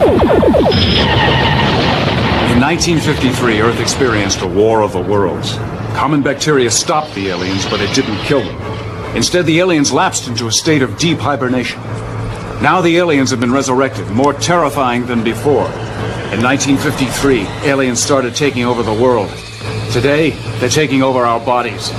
In 1953, Earth experienced a war of the worlds. Common bacteria stopped the aliens, but it didn't kill them. Instead, the aliens lapsed into a state of deep hibernation. Now the aliens have been resurrected, more terrifying than before. In 1953, aliens started taking over the world. Today, they're taking over our bodies.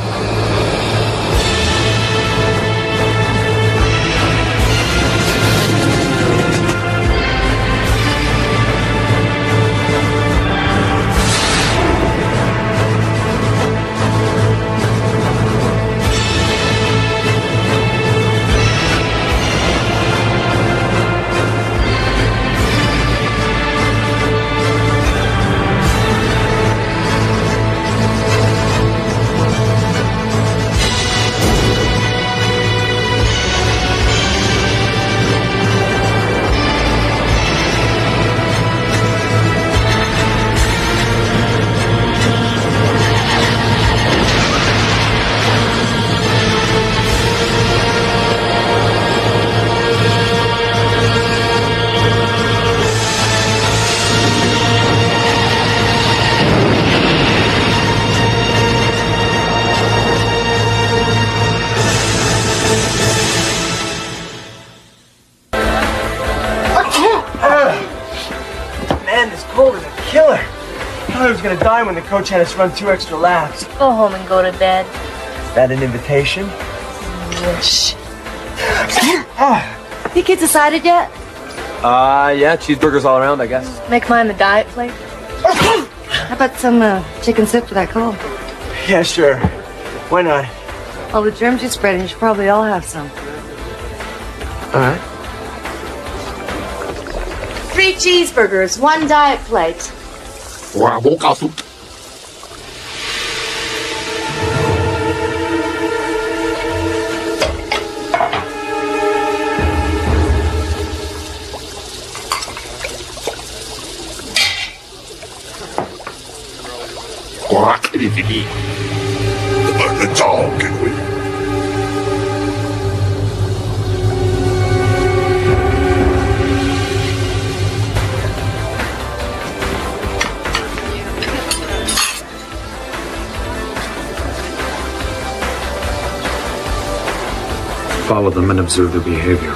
I was gonna die when the coach had us run 2 extra laps. Go home and go to bed. Is that an invitation? Yes. You kids decided yet? Yeah, cheeseburgers all around, I guess. Make mine the diet plate. How about some chicken soup for that cold? Yeah, sure. Why not? All the germs you're spreading, you should probably all have some. All right. 3 cheeseburgers, 1 diet plate. 我告诉。我给你弟弟，怎么能找给我？ Follow them and observe their behavior.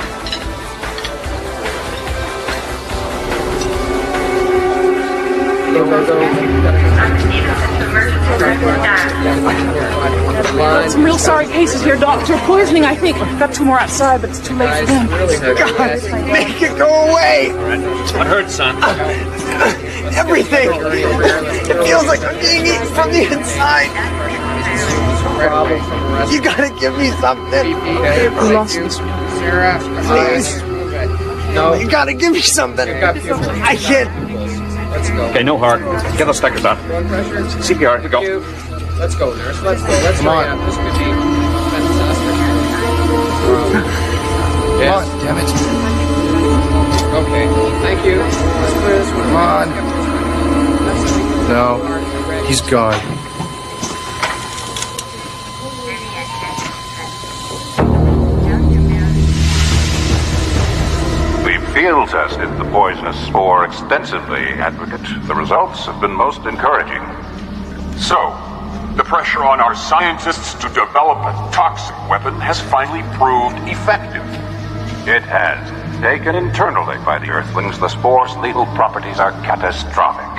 Some real sorry cases here, Doctor. Poisoning, I think. Got 2 more outside, but it's too late for them. God, make it go away! What hurts, son? Everything! It feels like I'm being eaten from the inside! You gotta give me something! We lost this one. Please! No. You gotta give me something! I can't! Okay, no heart. Get those stickers on. CPR, here we go. Let's go, nurse. Let's go. Let's hurry up. This could be fantastic. Come on, damn it. Okay, thank you. Let's clear this one. Come on. No, he's gone. We field tested the poisonous spore extensively, Advocate. The results have been most encouraging. So, the pressure on our scientists to develop a toxic weapon has finally proved effective. It has. Taken internally by the Earthlings, the spore's lethal properties are catastrophic.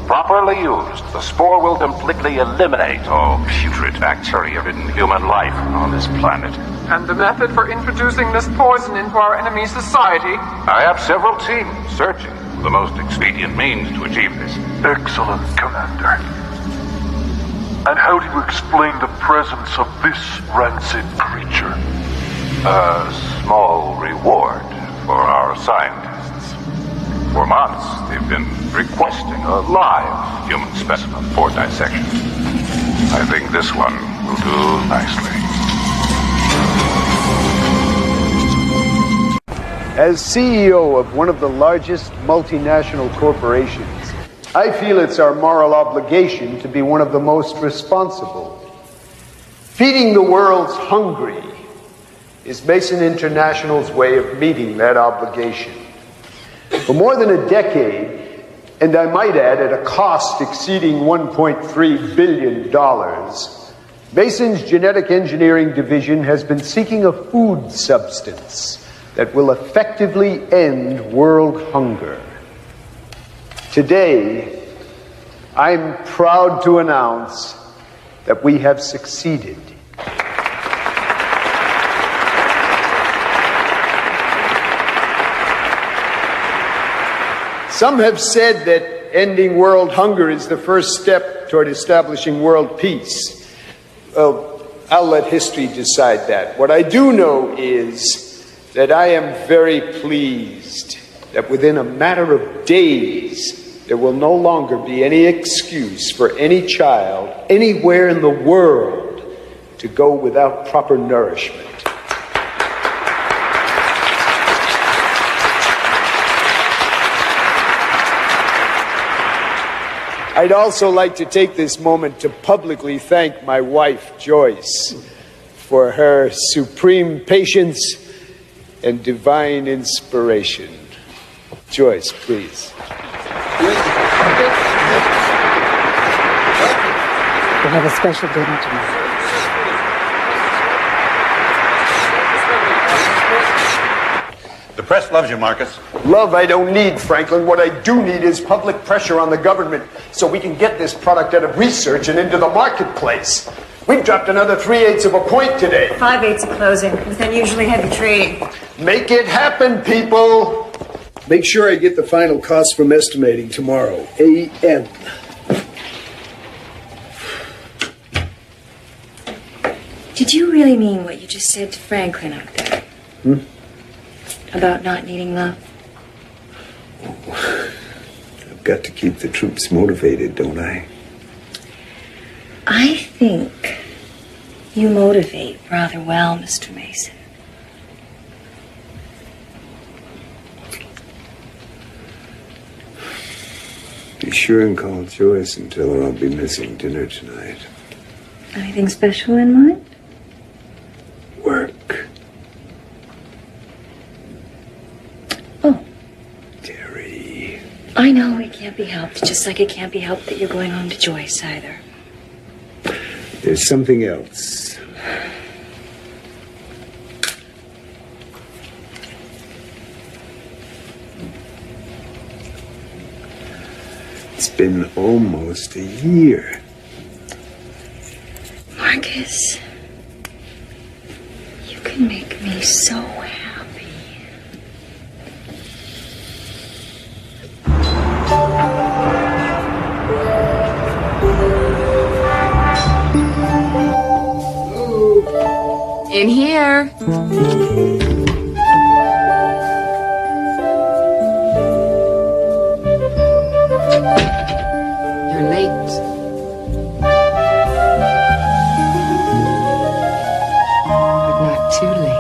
Properly used, the spore will completely eliminate all putrid bacteria-ridden human life on this planet. And the method for introducing this poison into our enemy society? I have several teams searching for the most expedient means to achieve this. Excellent, Commander. And how do you explain the presence of this rancid creature? A small reward for our scientists. For months, they've been requesting a live human specimen for dissection. I think this one will do nicely. As CEO of one of the largest multinational corporations, I feel it's our moral obligation to be one of the most responsible. Feeding the world's hungry is Mason International's way of meeting that obligation. For more than a decade, and I might add at a cost exceeding $1.3 billion, Mason's Genetic Engineering Division has been seeking a food substance that will effectively end world hunger. Today, I'm proud to announce that we have succeeded. Some have said that ending world hunger is the first step toward establishing world peace. Well, I'll let history decide that. What I do know is that I am very pleased that within a matter of days, there will no longer be any excuse for any child anywhere in the world to go without proper nourishment. I'd also like to take this moment to publicly thank my wife, Joyce, for her supreme patience and divine inspiration. Joyce, please. We'll have a special dinner tonight. The press loves you, Marcus. Love I don't need, Franklin. What I do need is public pressure on the government so we can get this product out of research and into the marketplace. We've dropped another 3/8 of a point today. 5/8 of closing with unusually heavy trading. Make it happen, people. Make sure I get the final cost from estimating tomorrow. AM. Did you really mean what you just said to Franklin out there? About not needing love? I've got to keep the troops motivated, don't I? I think you motivate rather well, Mr. Mason. Be sure and call Joyce and tell her I'll be missing dinner tonight. Anything special in mind? Work. Oh. Terry. I know it can't be helped, just like it can't be helped that you're going home to Joyce either. There's something else. It's been almost a year. Marcus, you can make me so happy. In here. You're late. But not too late.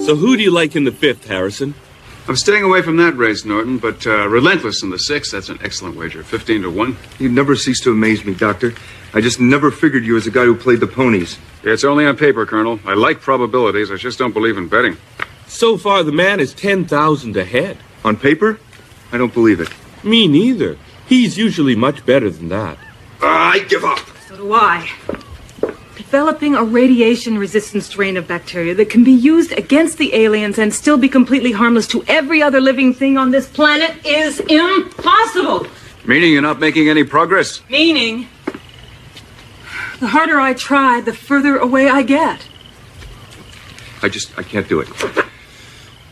So who do you like in the fifth, Harrison? I'm staying away from that race, Norton, but Relentless in the sixth, that's an excellent wager. 15-1. You never cease to amaze me, Doctor. I just never figured you as a guy who played the ponies. Yeah, it's only on paper, Colonel. I like probabilities. I just don't believe in betting. So far, the man is 10,000 ahead. On paper? I don't believe it. Me neither. He's usually much better than that. I give up. So do I. Developing a radiation-resistant strain of bacteria that can be used against the aliens and still be completely harmless to every other living thing on this planet is impossible. Meaning you're not making any progress? Meaning, the harder I try, the further away I get. I can't do it.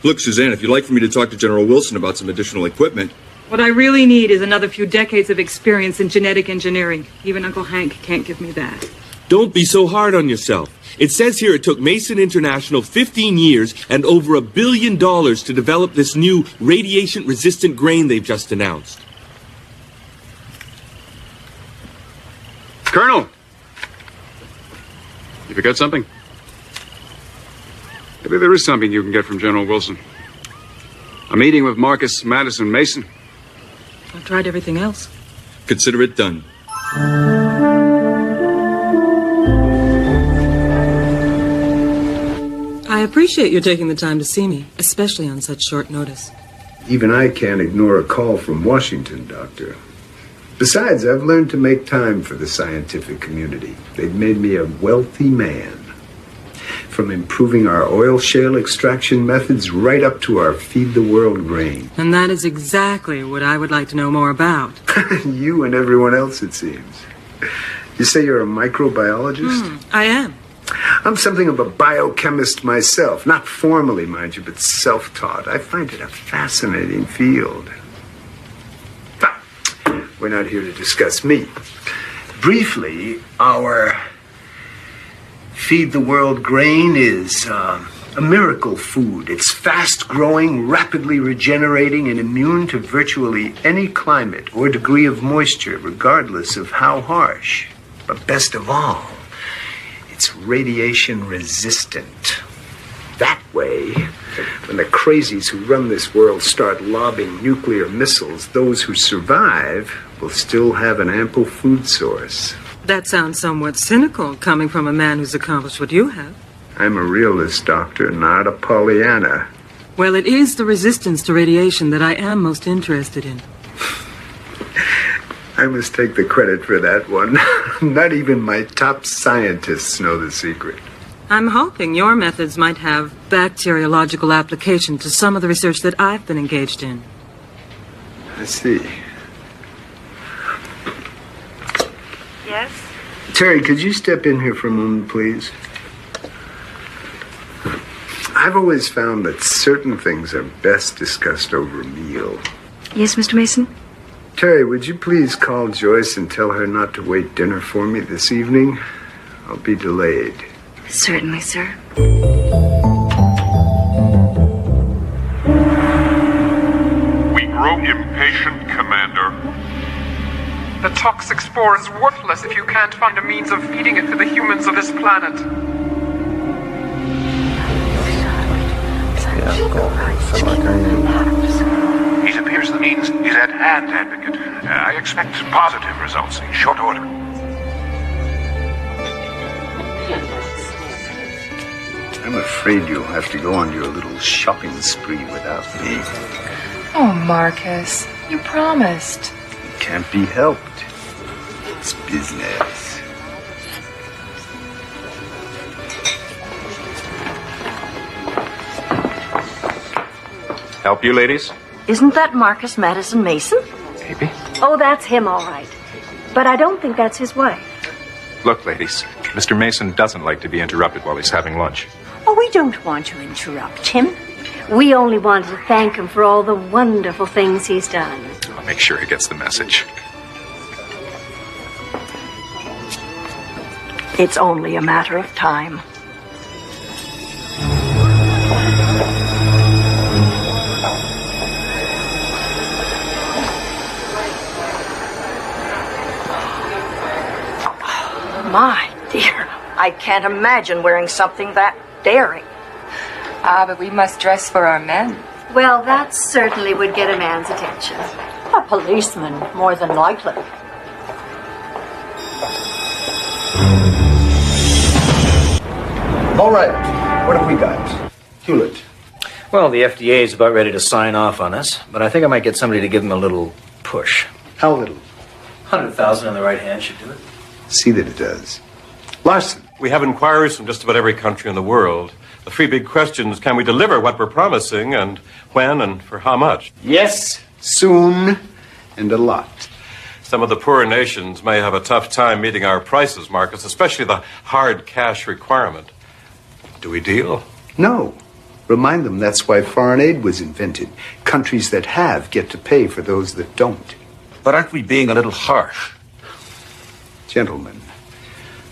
Look, Suzanne, if you'd like for me to talk to General Wilson about some additional equipment... What I really need is another few decades of experience in genetic engineering. Even Uncle Hank can't give me that. Don't be so hard on yourself. It says here it took Mason International 15 years and over $1 billion to develop this new radiation-resistant grain they've just announced. Colonel! You forgot something? Maybe there is something you can get from General Wilson. A meeting with Marcus Madison Mason? I've tried everything else. Consider it done. I appreciate you taking the time to see me, especially on such short notice. Even I can't ignore a call from Washington, Doctor. Besides, I've learned to make time for the scientific community. They've made me a wealthy man. From improving our oil shale extraction methods right up to our feed the world grain. And that is exactly what I would like to know more about. You and everyone else, it seems. You say you're a microbiologist? I am. I'm something of a biochemist myself. Not formally, mind you, but self-taught. I find it a fascinating field. But we're not here to discuss me. Briefly, our Feed the World grain is a miracle food. It's fast-growing, rapidly regenerating, and immune to virtually any climate or degree of moisture, regardless of how harsh. But best of all, it's radiation resistant. That way, when the crazies who run this world start lobbing nuclear missiles, those who survive will still have an ample food source. That sounds somewhat cynical, coming from a man who's accomplished what you have. I'm a realist, Doctor, not a Pollyanna. Well, it is the resistance to radiation that I am most interested in. I must take the credit for that one. Not even my top scientists know the secret. I'm hoping your methods might have bacteriological application to some of the research that I've been engaged in. I see. Yes? Terry, could you step in here for a moment, please? I've always found that certain things are best discussed over a meal. Yes, Mr. Mason? Terry, would you please call Joyce and tell her not to wait dinner for me this evening? I'll be delayed. Certainly, sir. We grow impatient, Commander. The toxic spore is worthless if you can't find a means of feeding it to the humans of this planet. It appears the means is at hand, Advocate. I expect positive results in short order. I'm afraid you'll have to go on your little shopping spree without me. Oh, Marcus, you promised. It can't be helped. It's business. Help you, ladies? Isn't that Marcus Madison Mason? Maybe. Oh, that's him, all right. But I don't think that's his wife. Look, ladies, Mr. Mason doesn't like to be interrupted while he's having lunch. Oh, we don't want to interrupt him. We only want to thank him for all the wonderful things he's done. I'll make sure he gets the message. It's only a matter of time. My dear, I can't imagine wearing something that daring. Ah, but we must dress for our men. Well, that certainly would get a man's attention. A policeman, more than likely. All right, what have we got? Hewlett. Well, the FDA is about ready to sign off on us, but I think I might get somebody to give them a little push. How little? 100,000 on the right hand should do it. See that it does. Larson. We have inquiries from just about every country in the world. The three big questions: can we deliver what we're promising, and when, and for how much? Yes, soon, and a lot. Some of the poorer nations may have a tough time meeting our prices, Marcus, especially the hard cash requirement. Do we deal? No. Remind them that's why foreign aid was invented. Countries that have get to pay for those that don't. But aren't we being a little harsh? Gentlemen,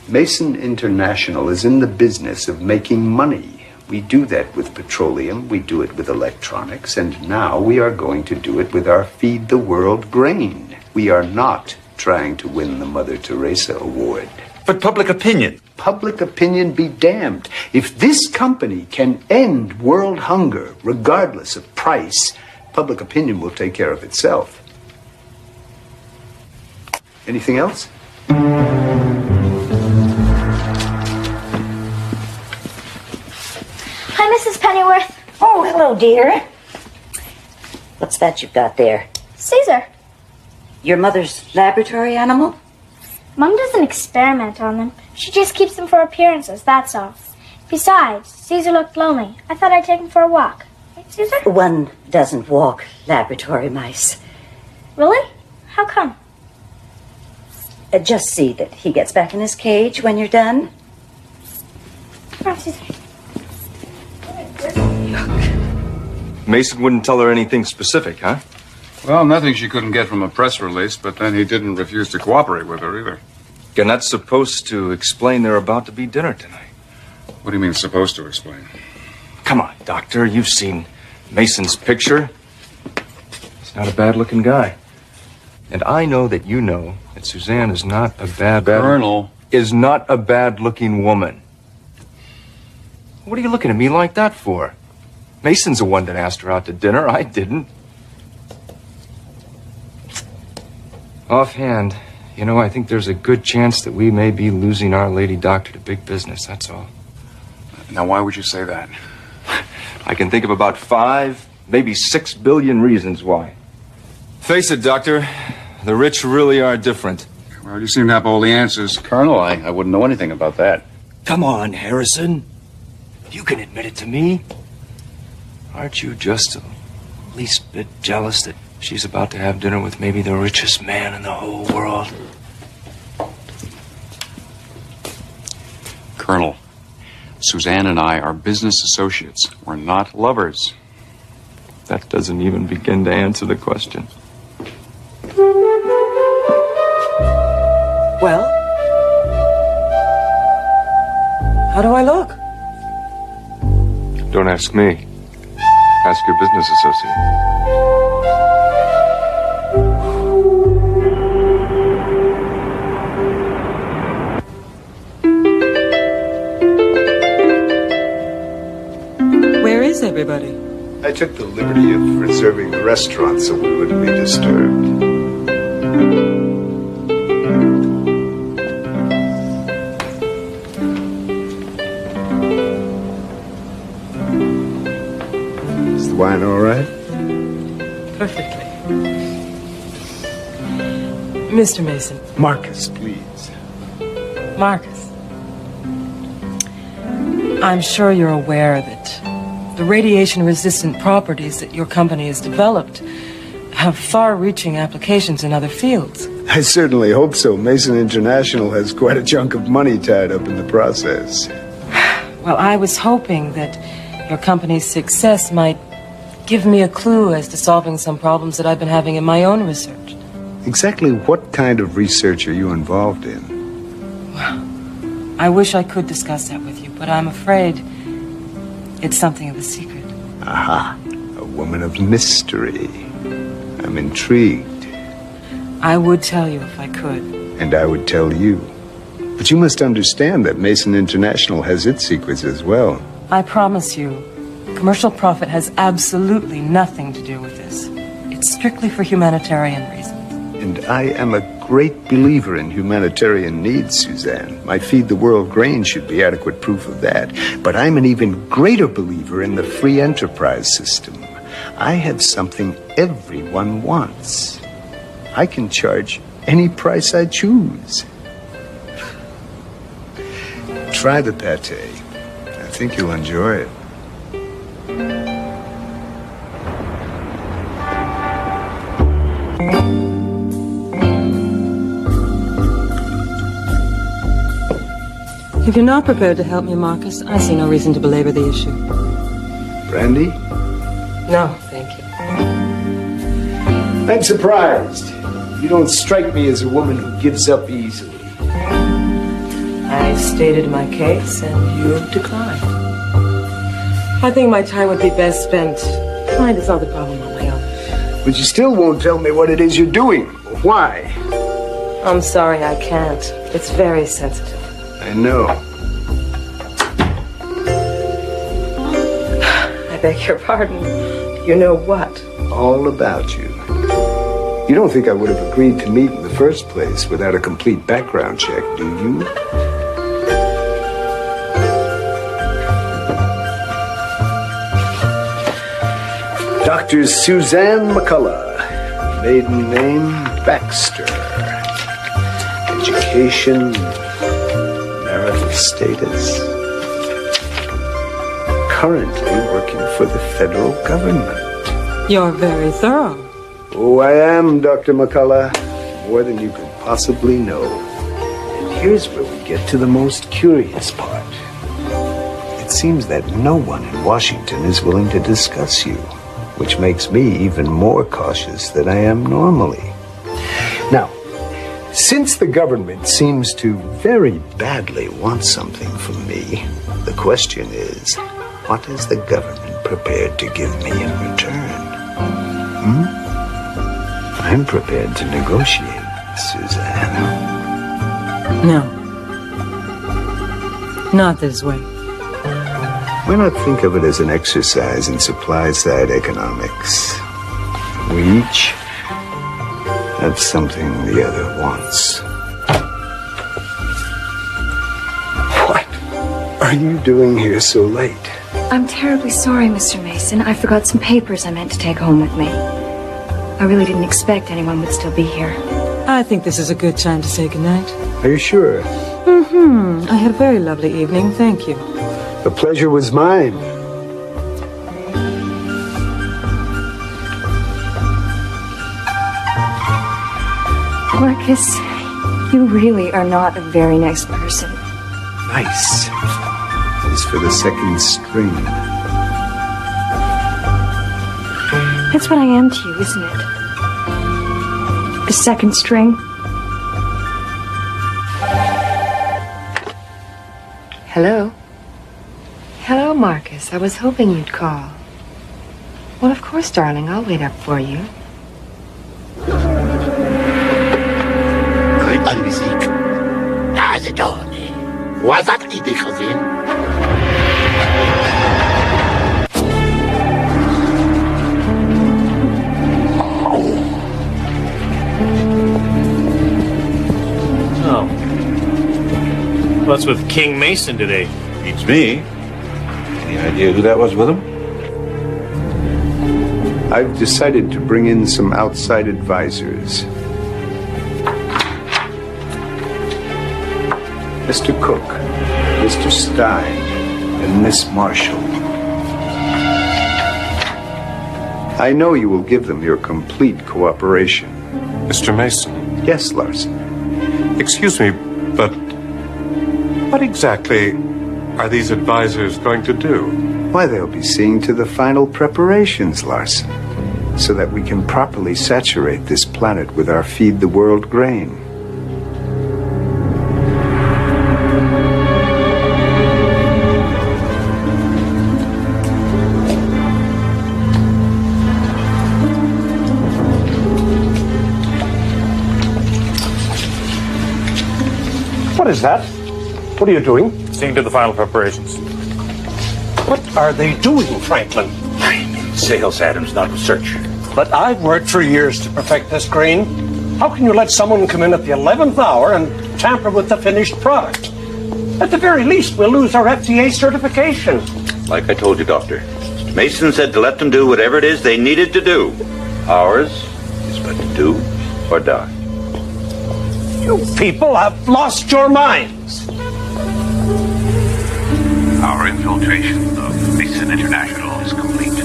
Mason International is in the business of making money. We do that with petroleum, we do it with electronics, and now we are going to do it with our Feed the World grain. We are not trying to win the Mother Teresa Award. But public opinion. Public opinion be damned. If this company can end world hunger, regardless of price, Public opinion will take care of itself. Anything else? Hi, Mrs. Pennyworth. Oh, hello, dear. What's that you've got there? Caesar. Your mother's laboratory animal? Mom doesn't experiment on them. She just keeps them for appearances, that's all. Besides, Caesar looked lonely. I thought I'd take him for a walk. Right, Caesar? One doesn't walk laboratory mice. Really? How come? Just see that he gets back in his cage when you're done. Come on, Caesar. Mason wouldn't tell her anything specific, huh? Well, nothing she couldn't get from a press release, but then he didn't refuse to cooperate with her either. You're not supposed to explain they're about to be dinner tonight. What do you mean, supposed to explain? Come on, Doctor. You've seen Mason's picture. He's not a bad-looking guy. And I know that you know that Suzanne is not a Colonel. Is not a bad-looking woman. What are you looking at me like that for? Mason's the one that asked her out to dinner. I didn't. Offhand, you know, I think there's a good chance that we may be losing our lady doctor to big business, that's all. Now, why would you say that? I can think of about 5, maybe 6 billion reasons why. Face it, Doctor, the rich really are different. Well, you seem to have all the answers. Colonel, I wouldn't know anything about that. Come on, Harrison. You can admit it to me. Aren't you just the least bit jealous that she's about to have dinner with maybe the richest man in the whole world? Colonel, Suzanne and I are business associates. We're not lovers. That doesn't even begin to answer the question. Well? How do I look? Don't ask me. Ask your business associate. Where is everybody? I took the liberty of reserving the restaurant so we wouldn't be disturbed. Is the wine all right? Perfectly. Mr. Mason. Marcus, please. Marcus. I'm sure you're aware that the radiation-resistant properties that your company has developed have far-reaching applications in other fields. I certainly hope so. Mason International has quite a chunk of money tied up in the process. Well, I was hoping that your company's success might give me a clue as to solving some problems that I've been having in my own research. Exactly what kind of research are you involved in? Well, I wish I could discuss that with you, but I'm afraid it's something of a secret. Aha, a woman of mystery. I'm intrigued. I would tell you if I could. And I would tell you. But you must understand that Mason International has its secrets as well. I promise you, commercial profit has absolutely nothing to do with this. It's strictly for humanitarian reasons. And I am a great believer in humanitarian needs, Suzanne. My Feed the World grain should be adequate proof of that. But I'm an even greater believer in the free enterprise system. I have something everyone wants. I can charge any price I choose. Try the pate. I think you'll enjoy it. If you're not prepared to help me, Marcus, I see no reason to belabor the issue. Brandy? No, thank you. I'm surprised. You don't strike me as a woman who gives up easily. I've stated my case, and you've declined. I think my time would be best spent trying to solve the problem on my own. But you still won't tell me what it is you're doing. Why? I'm sorry, I can't. It's very sensitive. I know. I beg your pardon. You know what? all about you. You don't think I would have agreed to meet in the first place without a complete background check, do you? Dr. Suzanne McCullough, maiden name Baxter, education, marital status, currently working for the federal government. You're very thorough. Oh, I am, Dr. McCullough, more than you could possibly know. And here's where we get to the most curious part. It seems that no one in Washington is willing to discuss you, which makes me even more cautious than I am normally. Now, since the government seems to very badly want something from me, the question is, what is the government prepared to give me in return? I'm prepared to negotiate, Suzanne. No. Not this way. Why not think of it as an exercise in supply-side economics? We each have something the other wants. What are you doing here so late? I'm terribly sorry, Mr. Mason. I forgot some papers I meant to take home with me. I really didn't expect anyone would still be here. I think this is a good time to say goodnight. Are you sure? I had a very lovely evening, thank you. The pleasure was mine. Marcus, you really are not a very nice person. Nice is for the second string. That's what I am to you, isn't it? The second string. Hello? Hello, Marcus. I was hoping you'd call. Well, of course, darling. I'll wait up for you. Oh. What's with King Mason today? Beats me. Any idea who that was with him? I've decided to bring in some outside advisors. Mr. Cook, Mr. Stein, and Miss Marshall. I know you will give them your complete cooperation. Mr. Mason. Yes, Larson. Excuse me, but what exactly are these advisors going to do? Why, they'll be seeing to the final preparations, Larson, so that we can properly saturate this planet with our Feed the World grain. What is that? What are you doing? Seeing to the final preparations. What are they doing, Franklin? Sales, Adams, not research. But I've worked for years to perfect this grain. How can you let someone come in at the 11th hour and tamper with the finished product? At the very least, we'll lose our FDA certification. Like I told you, Doctor, Mason said to let them do whatever it is they needed to do. Ours is but to do or die. You people have lost your minds. Our infiltration of Mason International is complete.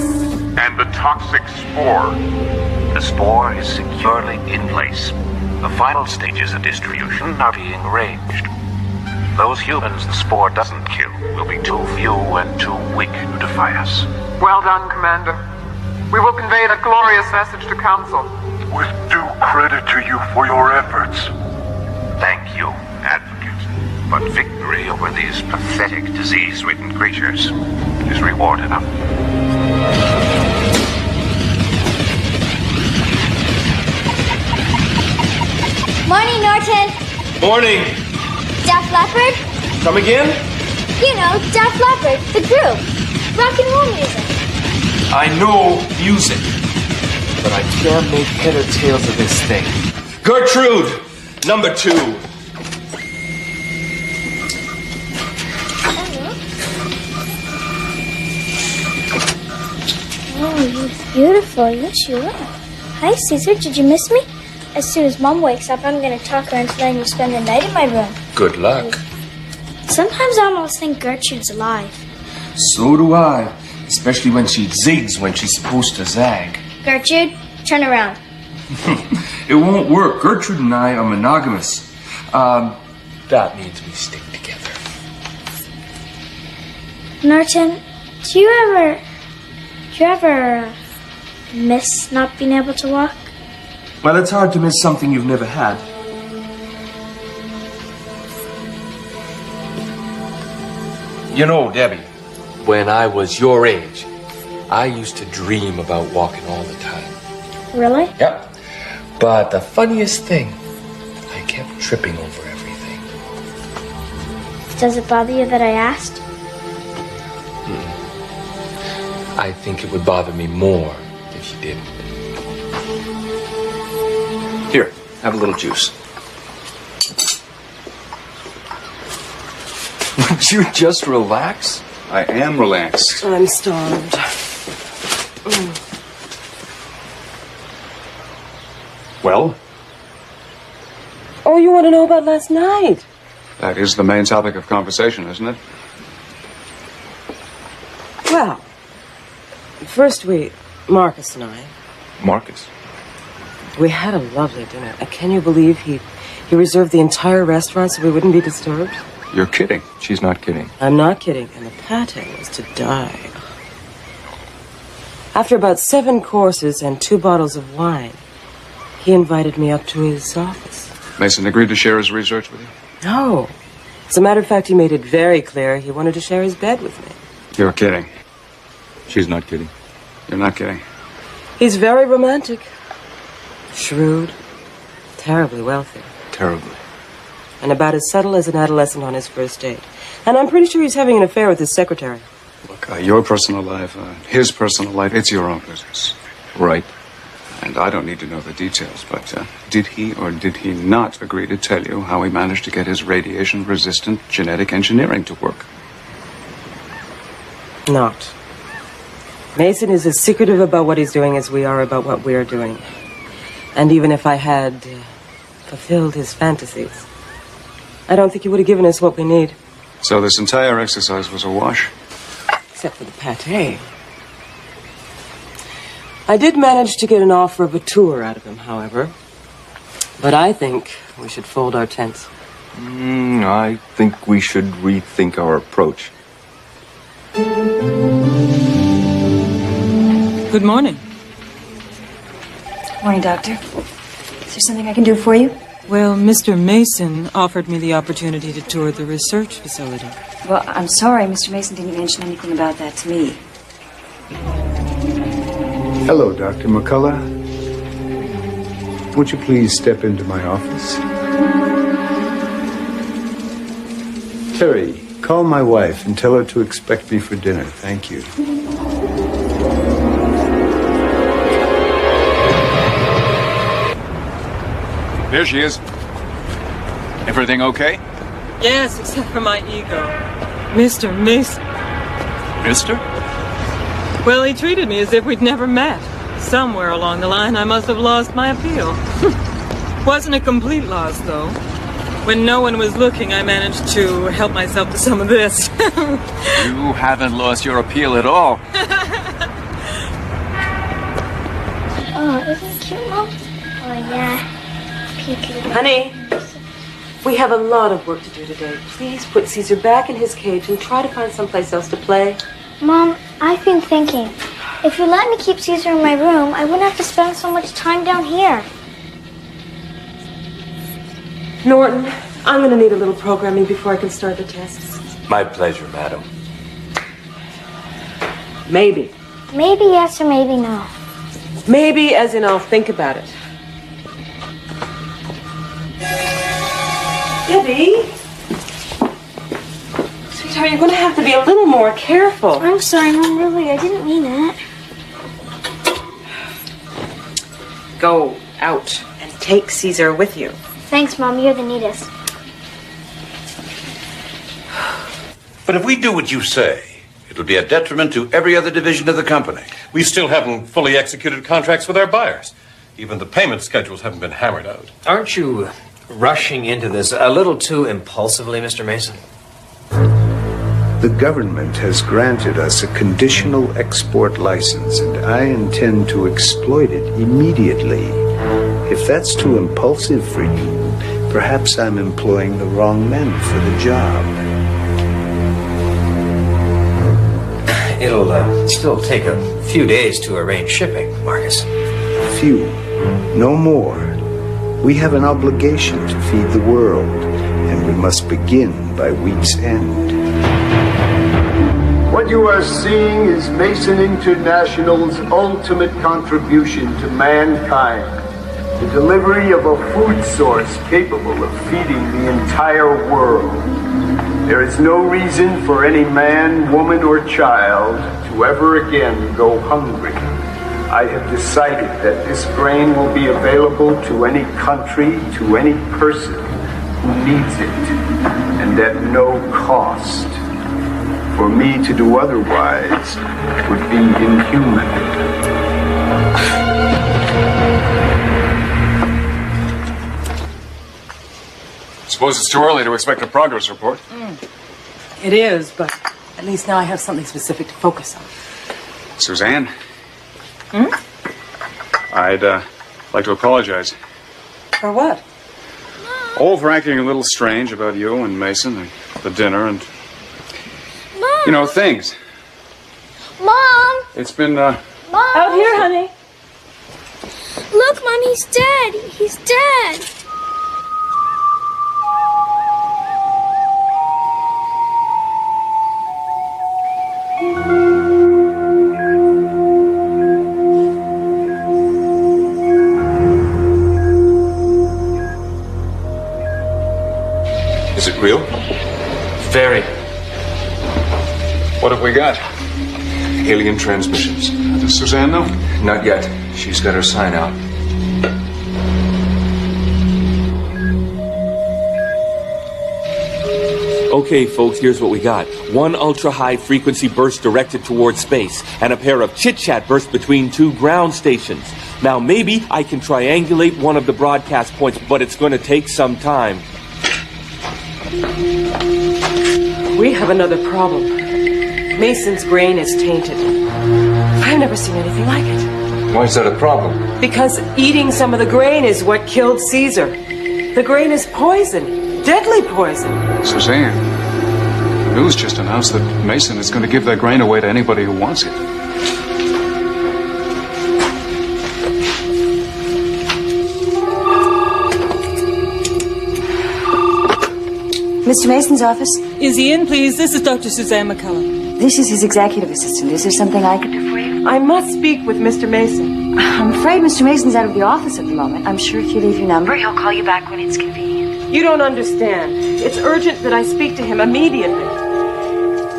And the toxic spore? The spore is securely in place. The final stages of distribution are being arranged. Those humans the spore doesn't kill will be too few and too weak to defy us. Well done, Commander. We will convey that glorious message to Council. With due credit to you for your efforts. Thank you, Advocate. But victory over these pathetic disease-ridden creatures is reward enough. Morning, Norton. Morning. Def Leppard? Come again? You know, Def Leppard, the group. Rock and roll music. I know music. but I can't make head or tails of this thing. Gertrude! Number 2. Oh, you look beautiful. Yes, you are. Hi, Caesar. Did you miss me? As soon as Mom wakes up, I'm going to talk her into letting you spend the night in my room. Good luck. Sometimes I almost think Gertrude's alive. So do I. Especially when she zigs when she's supposed to zag. Gertrude, turn around. It won't work. Gertrude and I are monogamous. That means we stick together. Norton, do you ever miss not being able to walk? Well, it's hard to miss something you've never had. You know, Debbie, when I was your age, I used to dream about walking all the time. Really? Yep. But the funniest thing, I kept tripping over everything. Does it bother you that I asked? I think it would bother me more if you didn't. Here, have a little juice. Would you just relax? I am relaxed. I'm starved. Well, Oh, you want to know about last night? that is the main topic of conversation, isn't it? Well, first Marcus and I, Marcus? we had a lovely dinner. Can you believe he reserved the entire restaurant so we wouldn't be disturbed? You're kidding. She's not kidding. I'm not kidding. And the pate was to die. After about 7 courses and 2 bottles of wine, he invited me up to his office. Mason agreed to share his research with you? No. As a matter of fact, he made it very clear he wanted to share his bed with me. You're kidding. She's not kidding. You're not kidding. He's very romantic. Shrewd. Terribly wealthy. Terribly. And about as subtle as an adolescent on his first date. And I'm pretty sure he's having an affair with his secretary. Look, your personal life, his personal life, it's your own business. Right. And I don't need to know the details, but did he or did he not agree to tell you how he managed to get his radiation-resistant genetic engineering to work? Not. Mason is as secretive about what he's doing as we are about what we're doing. And even if I had fulfilled his fantasies, I don't think he would have given us what we need. So this entire exercise was a wash? Except for the pate. I did manage to get an offer of a tour out of him, however. But I think we should fold our tents. I think we should rethink our approach. Good morning. Morning, Doctor. Is there something I can do for you? Well, Mr. Mason offered me the opportunity to tour the research facility. Well, I'm sorry, Mr. Mason didn't mention anything about that to me. Hello, Dr. McCullough. Won't you please step into my office? Terry, call my wife and tell her to expect me for dinner. Thank you. There she is. Everything okay? Yes, except for my ego. Mr. Mason. Mister? Well, he treated me as if we'd never met. Somewhere along the line, I must have lost my appeal. Wasn't a complete loss, though. When no one was looking, I managed to help myself to some of this. You haven't lost your appeal at all. Oh, isn't it cute, Mom? Oh, yeah. Pinky. Honey, we have a lot of work to do today. Please put Caesar back in his cage and try to find someplace else to play. Mom, I've been thinking. If you let me keep Caesar in my room, I wouldn't have to spend so much time down here. Norton, I'm going to need a little programming before I can start the tests. My pleasure, madam. Maybe. Maybe yes or maybe no. Maybe as in I'll think about it. Debbie? Sweetheart, you're going to have to be a little more careful. I'm sorry, Mom, really, I didn't mean it. go out and take Caesar with you. Thanks, Mom. You're the neatest. But if we do what you say, it'll be a detriment to every other division of the company. We still haven't fully executed contracts with our buyers. Even the payment schedules haven't been hammered out. Aren't you rushing into this a little too impulsively, Mr. Mason? The government has granted us a conditional export license, and I intend to exploit it immediately. If that's too impulsive for you, perhaps I'm employing the wrong men for the job. It'll still take a few days to arrange shipping, Marcus. Few, no more. We have an obligation to feed the world, and we must begin by week's end. What you are seeing is Mason International's ultimate contribution to mankind. The delivery of a food source capable of feeding the entire world. There is no reason for any man, woman, or child to ever again go hungry. I have decided that this grain will be available to any country, to any person who needs it, and at no cost. For me to do otherwise would be inhuman. Suppose it's too early to expect a progress report. It is, but at least now I have something specific to focus on. Suzanne? I'd like to apologize. For what? Oh, for acting a little strange about you and Mason and the dinner and... You know, things. Mom! It's been, Mom! Out here, honey. Look, Mom, he's dead. He's dead. Is it real? Very. What have we got? Alien transmissions. Does Suzanne know? Not yet. She's got her sign out. Okay, folks, here's what we got. One ultra-high frequency burst directed towards space, and a pair of chit-chat bursts between two ground stations. Now, maybe I can triangulate one of the broadcast points, but it's going to take some time. We have another problem. Mason's grain is tainted. I've never seen anything like it. Why is that a problem? Because eating some of the grain is what killed Caesar. The grain is poison. Deadly poison. Suzanne, the news just announced that Mason is going to give that grain away to anybody who wants it. Mr. Mason's office? Is he in, please? This is Dr. Suzanne McCullough. This is his executive assistant. Is there something I could do for you? I must speak with Mr. Mason. I'm afraid Mr. Mason's out of the office at the moment. I'm sure if you leave your number, he'll call you back when it's convenient. You don't understand. It's urgent that I speak to him immediately.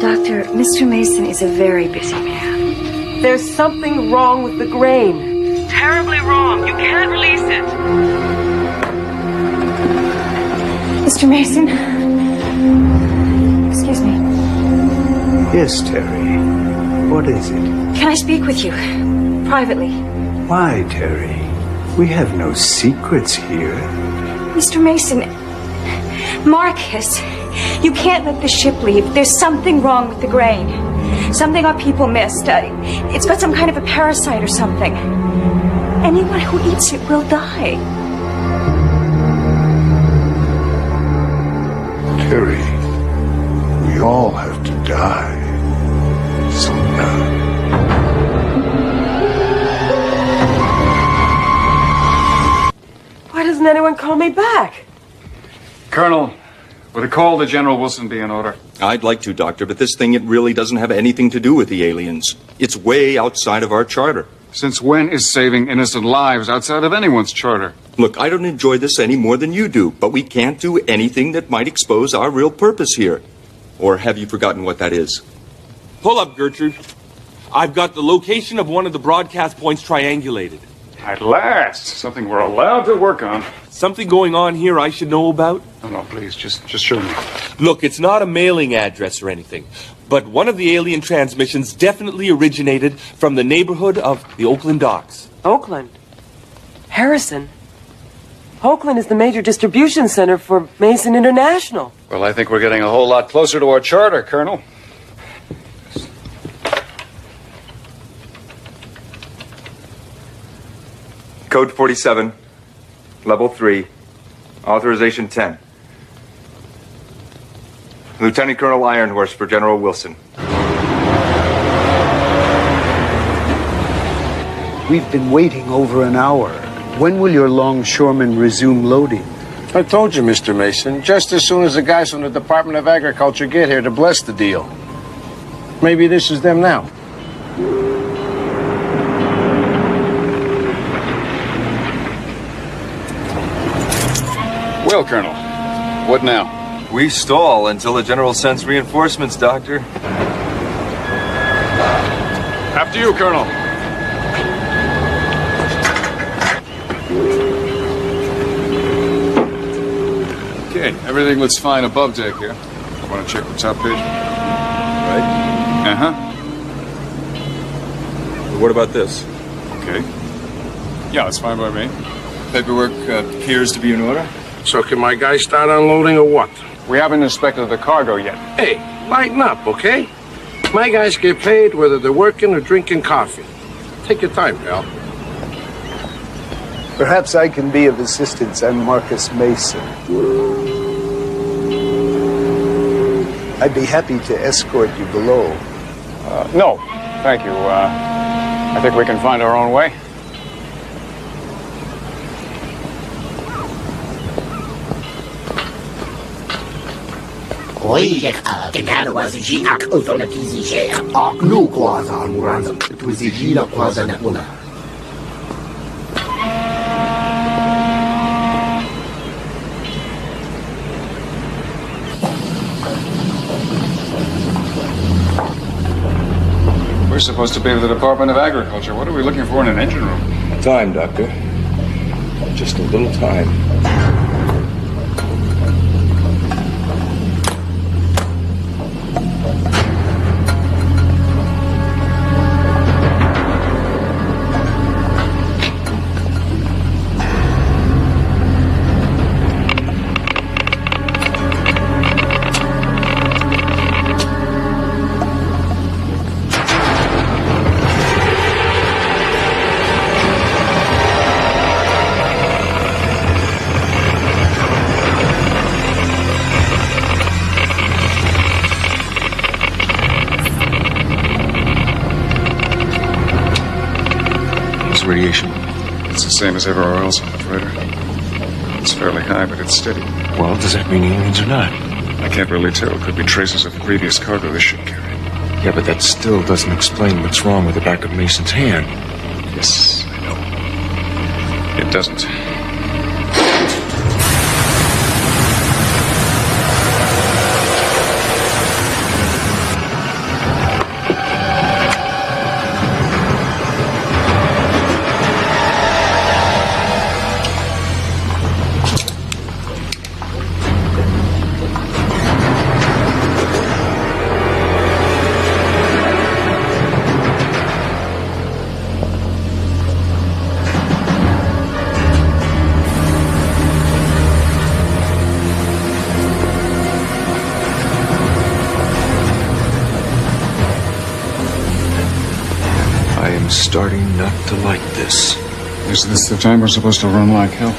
Doctor, Mr. Mason is a very busy man. There's something wrong with the grain. Terribly wrong. You can't release it. Mr. Mason? Excuse me. Yes, Terry. What is it? Can I speak with you? Privately. Why, Terry? We have no secrets here. Mr. Mason, Marcus, you can't let the ship leave. There's something wrong with the grain. Something our people missed. It's got some kind of a parasite or something. Anyone who eats it will die. Terry, we all have to die sometime. Why doesn't anyone call me back? Colonel, would a call to General Wilson be in order? I'd like to, Doctor, but this thing, it really doesn't have anything to do with the aliens. It's way outside of our charter. Since when is saving innocent lives outside of anyone's charter? Look, I don't enjoy this any more than you do, but we can't do anything that might expose our real purpose here. Or have you forgotten what that is? Pull up, Gertrude. I've got the location of one of the broadcast points triangulated. At last, something we're allowed to work on. Something going on here I should know about? No, please, just show me. Look, it's not a mailing address or anything, but one of the alien transmissions definitely originated from the neighborhood of the Oakland docks. Oakland? Harrison? Oakland is the major distribution center for Mason International. Well, I think we're getting a whole lot closer to our charter, Colonel. Code 47, Level 3, Authorization 10. Lieutenant Colonel Ironhorse for General Wilson. We've been waiting over an hour. When will your longshoremen resume loading? I told you, Mr. Mason, just as soon as the guys from the Department of Agriculture get here to bless the deal. Maybe this is them now. Well, Colonel, what now? We stall until the General sends reinforcements, Doctor. After you, Colonel. Okay, everything looks fine above deck here. Want to check the top page? Right. Uh-huh. What about this? Okay. Yeah, it's fine by me. Paperwork appears to be in order. So can my guys start unloading or what? We haven't inspected the cargo yet. Hey, lighten up, okay? My guys get paid whether they're working or drinking coffee. Take your time, pal. Perhaps I can be of assistance. I'm Marcus Mason. I'd be happy to escort you below. No, thank you. I think we can find our own way. We're supposed to be with the Department of Agriculture. What are we looking for in an engine room? Time, Doctor. Just a little time. Radiation. It's the same as everywhere else on the freighter. It's fairly high, but it's steady. Well, does that mean aliens or not? I can't really tell. It could be traces of the previous cargo this ship carried. Yeah, but that still doesn't explain what's wrong with the back of Mason's hand. Yes, I know. It doesn't. Starting not to like this. Is this the time we're supposed to run like hell?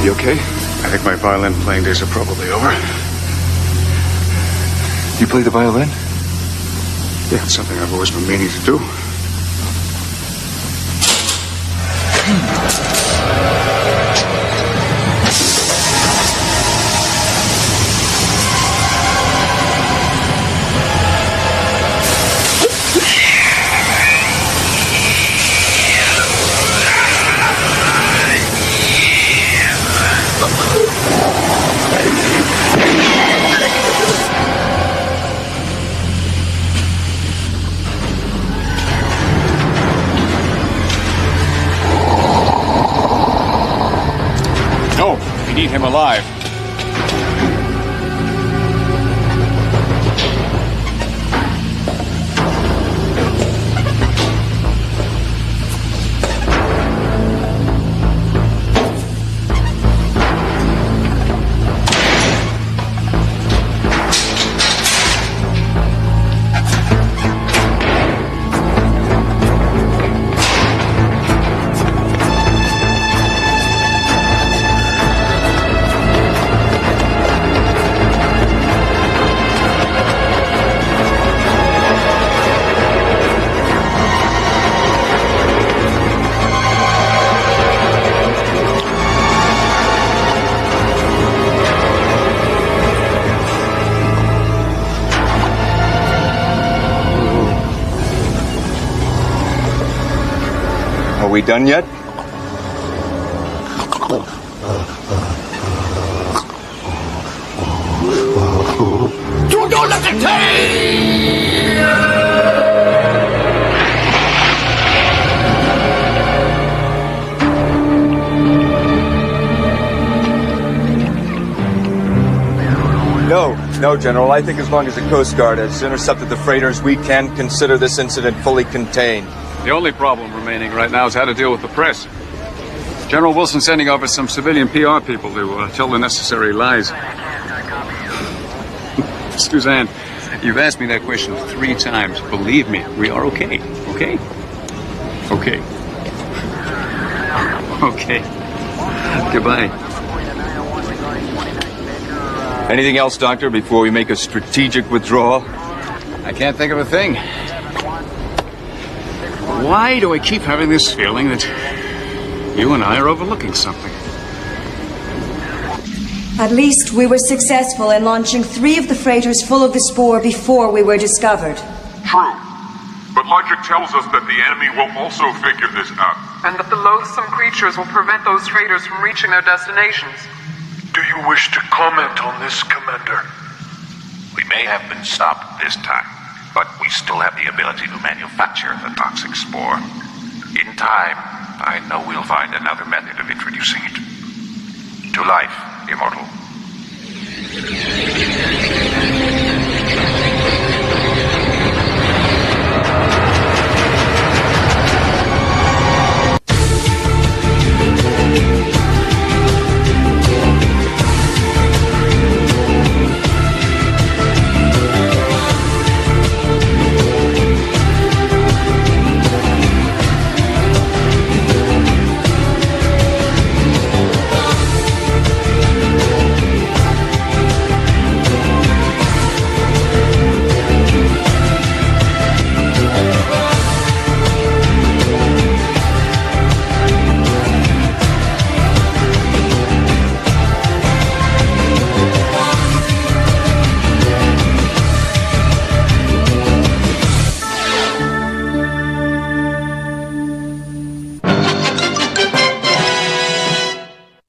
You okay? I think my violin playing days are probably over. You play the violin? Yeah, it's something I've always been meaning to do. We need him alive. Are we done yet? No, General. I think as long as the Coast Guard has intercepted the freighters, we can consider this incident fully contained. The only problem remaining right now is how to deal with the press. General Wilson's sending over some civilian PR people to tell the necessary lies. Suzanne, you've asked me that question 3 times. Believe me, we are okay. Okay? Okay. Okay. Goodbye. Anything else, Doctor, before we make a strategic withdrawal? I can't think of a thing. Why do I keep having this feeling that you and I are overlooking something? At least we were successful in launching 3 of the freighters full of the spore before we were discovered. True. But logic tells us that the enemy will also figure this out. And that the loathsome creatures will prevent those freighters from reaching their destinations. Do you wish to comment on this, Commander? We may have been stopped this time, but we still have the ability to manufacture the toxic spore. In time, I know we'll find another method of introducing it. To life, Immortal.